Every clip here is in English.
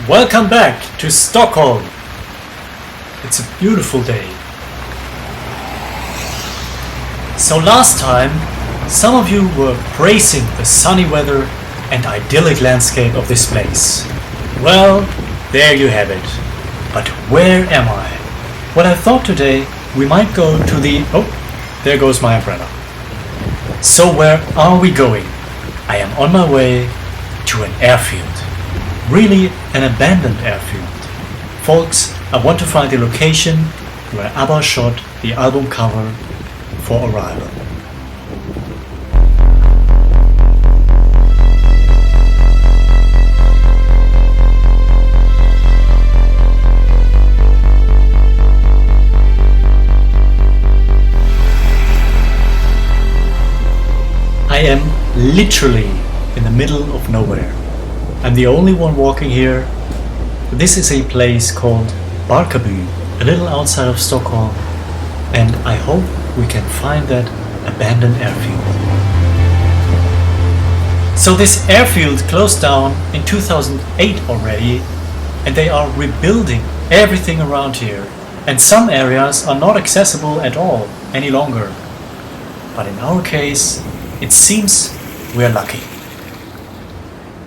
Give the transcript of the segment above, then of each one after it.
Welcome back to Stockholm. It's a beautiful day. So last time, some of you were praising the sunny weather and idyllic landscape of this place. Well, there you have it. But where am I? Well, I thought today we might go to the... Oh, there goes my umbrella. So where are we going? I am on my way to an airfield. Really an abandoned airfield. Folks, I want to find the location where ABBA shot the album cover for Arrival. I am literally in the middle of nowhere. I'm the only one walking here. This is a place called Barkarby, a little outside of Stockholm, and I hope we can find that abandoned airfield. So this airfield closed down in 2008 already, and they are rebuilding everything around here, and some areas are not accessible at all any longer. But in our case, it seems we're lucky.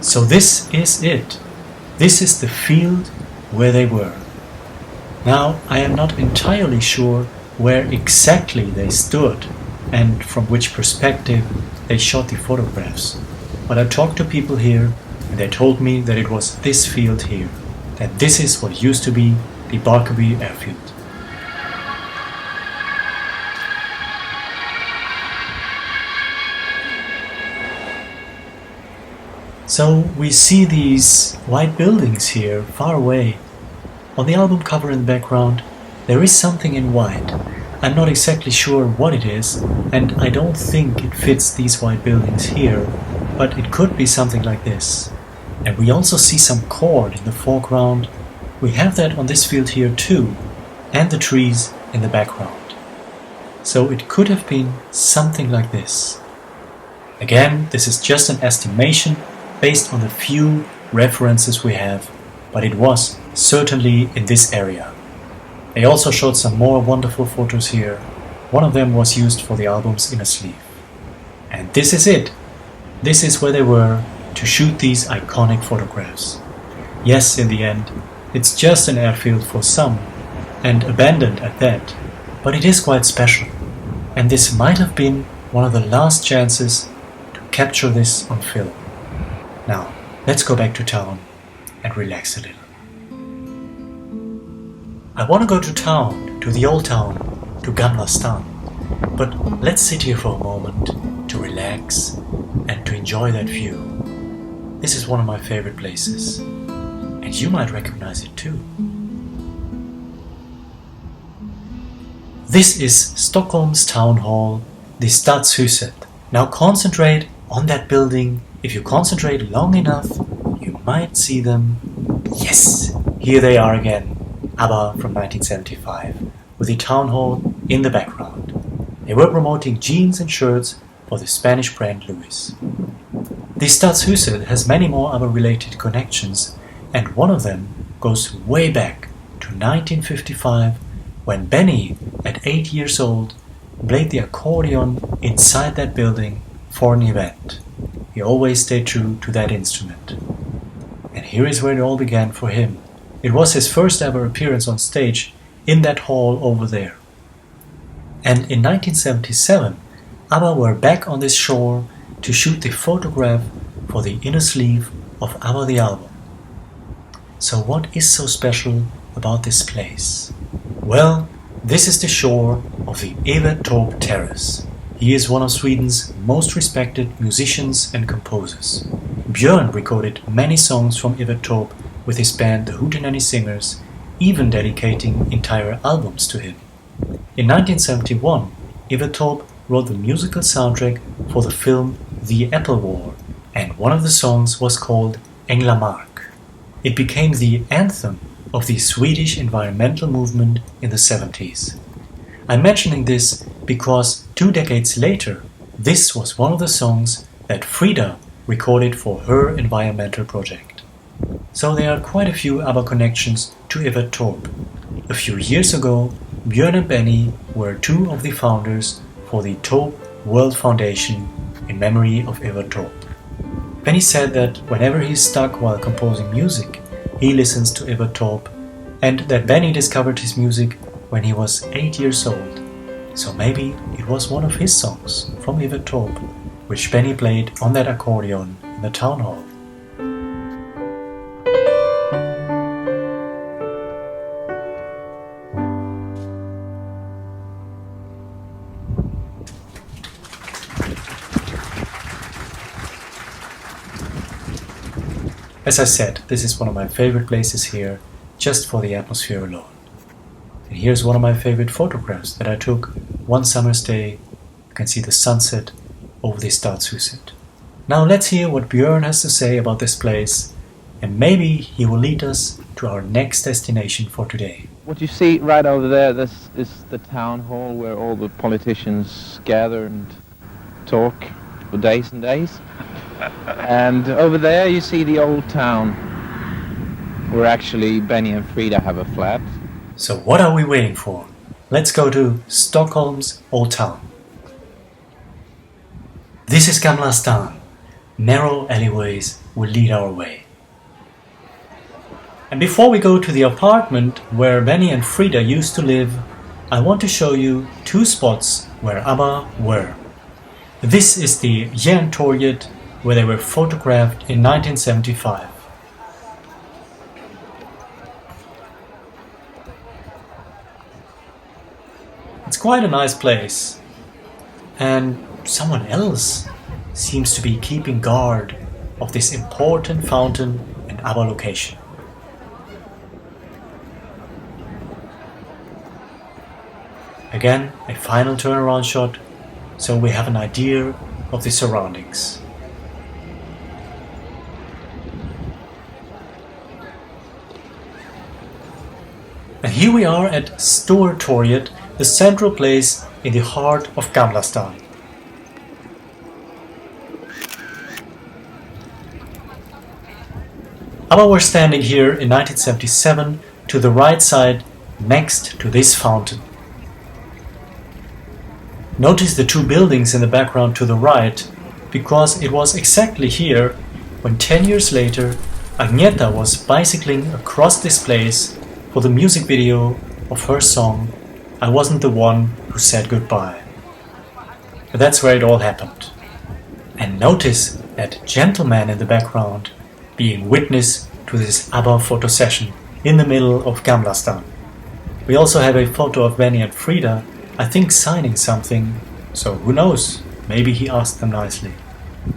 So this is it. This is the field where they were. Now I am not entirely sure where exactly they stood and from which perspective they shot the photographs. But I talked to people here and they told me that it was this field here, that this is what used to be the Barkarby airfield. So we see these white buildings here, far away. On the album cover in the background, there is something in white. I'm not exactly sure what it is, and I don't think it fits these white buildings here, but it could be something like this. And we also see some cord in the foreground. We have that on this field here too, and the trees in the background. So it could have been something like this. Again, this is just an estimation, based on the few references we have, but it was certainly in this area. They also showed some more wonderful photos here. One of them was used for the album's inner sleeve. And this is it. This is where they were to shoot these iconic photographs. Yes, in the end, it's just an airfield for some, and abandoned at that, but it is quite special. And this might have been one of the last chances to capture this on film. Now, let's go back to town and relax a little. I want to go to town, to the old town, to Gamla Stan. But let's sit here for a moment to relax and to enjoy that view. This is one of my favorite places, and you might recognize it too. This is Stockholm's town hall, the Stadshuset. Now concentrate on that building. If you concentrate long enough, you might see them. Yes, here they are again, ABBA from 1975, with the town hall in the background. They were promoting jeans and shirts for the Spanish brand Louis. The Stadshuset has many more ABBA-related connections, and one of them goes way back to 1955, when Benny, at 8 years old, played the accordion inside that building for an event. He always stayed true to that instrument. And here is where it all began for him. It was his first ever appearance on stage in that hall over there. And in 1977, ABBA were back on this shore to shoot the photograph for the inner sleeve of ABBA the album. So what is so special about this place? Well, this is the shore of the Evert Taube terrace. He is one of Sweden's most respected musicians and composers. Björn recorded many songs from Evert Taube with his band the Hootenanny Singers, even dedicating entire albums to him. In 1971, Evert Taube wrote the musical soundtrack for the film The Apple War, and one of the songs was called Änglamark. It became the anthem of the Swedish environmental movement in the 70s. I'm mentioning this because 2 decades later, this was one of the songs that Frida recorded for her environmental project. So there are quite a few ABBA connections to Evert. A few years ago, Björn and Benny were two of the founders for the Taube World Foundation in memory of Evert. Benny said that whenever he's stuck while composing music, he listens to Evert, and that Benny discovered his music when he was 8 years old. So maybe it was one of his songs from Evert, which Benny played on that accordion in the town hall. As I said, this is one of my favorite places here, just for the atmosphere alone. And here's one of my favorite photographs that I took one summer's day. You can see the sunset over the Stadshuset. Now let's hear what Björn has to say about this place, and maybe he will lead us to our next destination for today. What you see right over there, this is the town hall where all the politicians gather and talk for days and days. And over there you see the old town, where actually Benny and Frida have a flat. So what are we waiting for? Let's go to Stockholm's old town. This is Gamla. Narrow alleyways will lead our way. And before we go to the apartment where Benny and Frida used to live, I want to show you two spots where ABBA were. This is the Järntorget, where they were photographed in 1975. It's quite a nice place, and someone else seems to be keeping guard of this important fountain and ABBA location. Again, a final turnaround shot, so we have an idea of the surroundings. And here we are at Stortorget, the central place in the heart of Gamla. ABBA were standing here in 1977 to the right side next to this fountain. Notice the two buildings in the background to the right, because it was exactly here when 10 years later Agnetha was bicycling across this place for the music video of her song I Wasn't the One Who Said Goodbye. But that's where it all happened. And notice that gentleman in the background being witness to this ABBA photo session in the middle of Gamla. We also have a photo of Benny and Frida, I think signing something, so who knows, maybe he asked them nicely.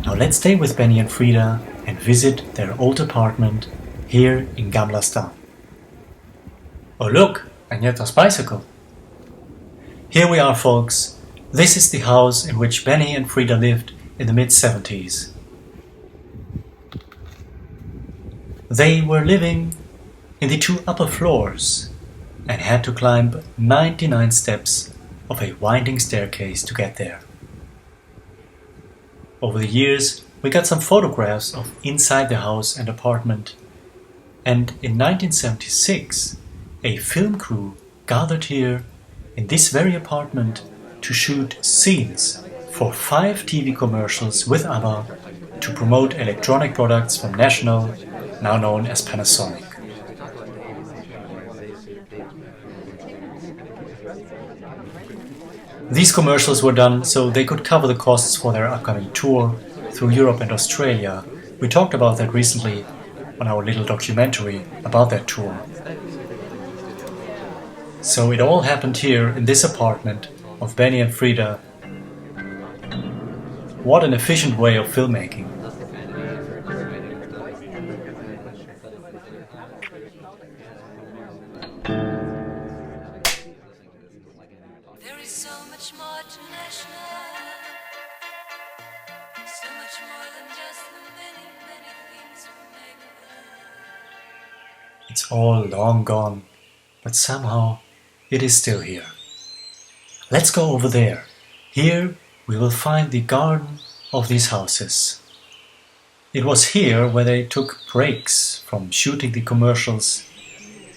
Now let's stay with Benny and Frida and visit their old apartment here in Gamla. Oh look, Agnetha's bicycle. Here we are, folks. This is the house in which Benny and Frida lived in the mid-70s. They were living in the two upper floors and had to climb 99 steps of a winding staircase to get there. Over the years, we got some photographs of inside the house and apartment, and in 1976, a film crew gathered here in this very apartment to shoot scenes for 5 TV commercials with ABBA to promote electronic products from National, now known as Panasonic. These commercials were done so they could cover the costs for their upcoming tour through Europe and Australia. We talked about that recently on our little documentary about that tour. So it all happened here in this apartment of Benny and Frida. What an efficient way of filmmaking. There is so much more to national, so much more than just the many, many things we make. It's all long gone, but somehow it is still here. Let's go over there. Here we will find the garden of these houses. It was here where they took breaks from shooting the commercials.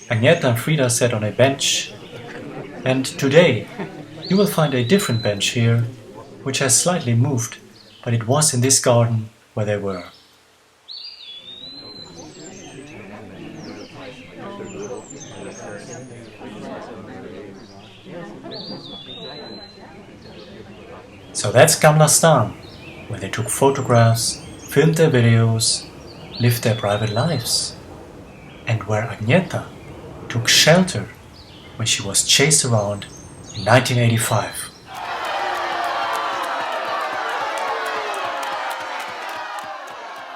Agnetha and Frida sat on a bench, and today you will find a different bench here, which has slightly moved, but it was in this garden where they were. So that's Gamla, where they took photographs, filmed their videos, lived their private lives, and where Agnetha took shelter when she was chased around in 1985.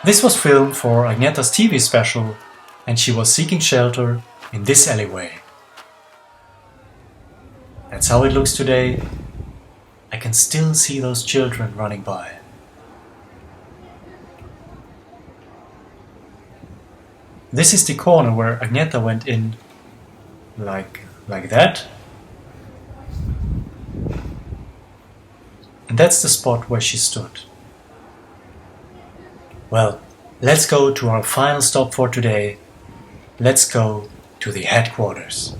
This was filmed for Agnetha's TV special, and she was seeking shelter in this alleyway. That's how it looks today. I can still see those children running by. This is the corner where Agnetha went in, like that. And that's the spot where she stood. Well, let's go to our final stop for today. Let's go to the headquarters.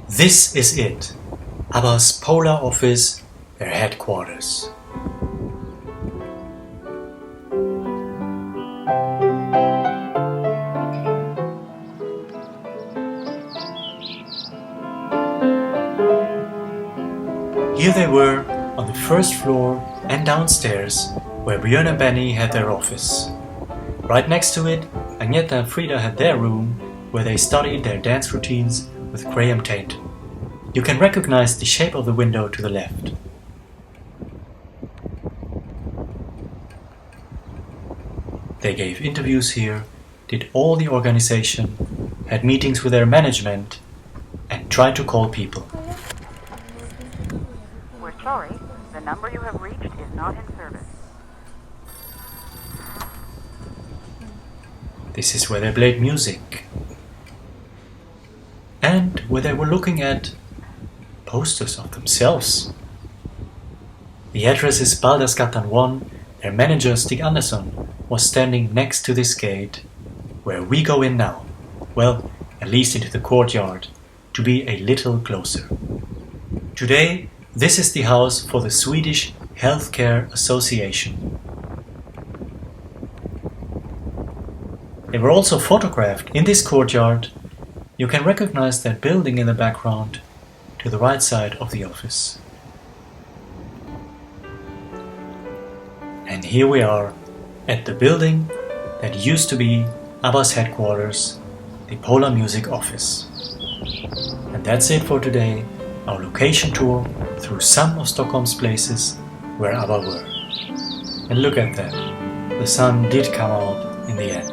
This is it, ABBA's Polar office, their headquarters. Here they were on the first floor and downstairs, where Björn and Benny had their office. Right next to it, Agnetha and Frida had their room, where they studied their dance routines with Graham Tate. You can recognize the shape of the window to the left. They gave interviews here, did all the organization, had meetings with their management, and tried to call people. We're sorry, the number you have reached is not in service. This is where they played music. And where they were looking at posters of themselves. The address is Baldersgatan 1. Their manager, Stig Andersson, was standing next to this gate, where we go in now. Well, at least into the courtyard, to be a little closer. Today, this is the house for the Swedish Healthcare Association. They were also photographed in this courtyard. You can recognize that building in the background to the right side of the office. And here we are at the building that used to be ABBA's headquarters, the Polar Music Office. And that's it for today, our location tour through some of Stockholm's places where ABBA were. And look at that, the sun did come out in the end.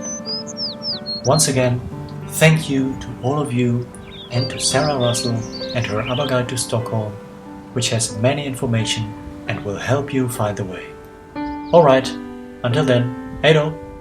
Once again, thank you to all of you and to Sarah Russell and her ABBA Guide to Stockholm, which has many information and will help you find the way. Alright, until then, hej då!